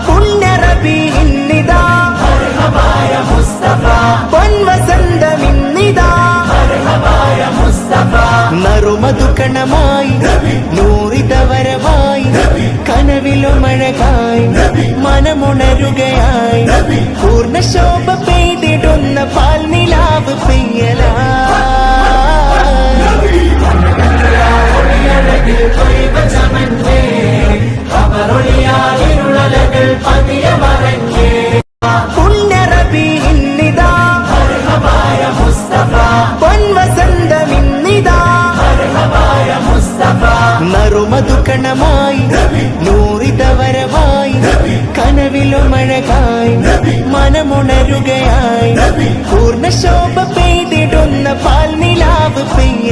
പുണ്യറബീഇന്നിതാ മർഹബായ മുസ്തഫ പൊൻവസന്തമിന്നിതാ മർഹബായ മുസ്തഫ നറുമധുകണമായി നൂറിതവരമായി കനവിലുമഴകായി മനമുണരുകയായി പൂർണ്ണശോഭ പെയ്തിടുന്ന പാൽനിലാവ് പെയ്യലാ പുണ്യറബീഇന്നിതാ മർഹബായ മുസ്തഫ പൊൻവസന്തമിന്നിതാ മർഹബായ മുസ്തഫ നറുമധുകണമായി നൂറിതവരമായി കനവിലുമഴകായി മനമുണരുകയായി പൂർണ്ണശോഭ പെയ്തിടുന്ന പാൽനിലാവ് പെയ്യ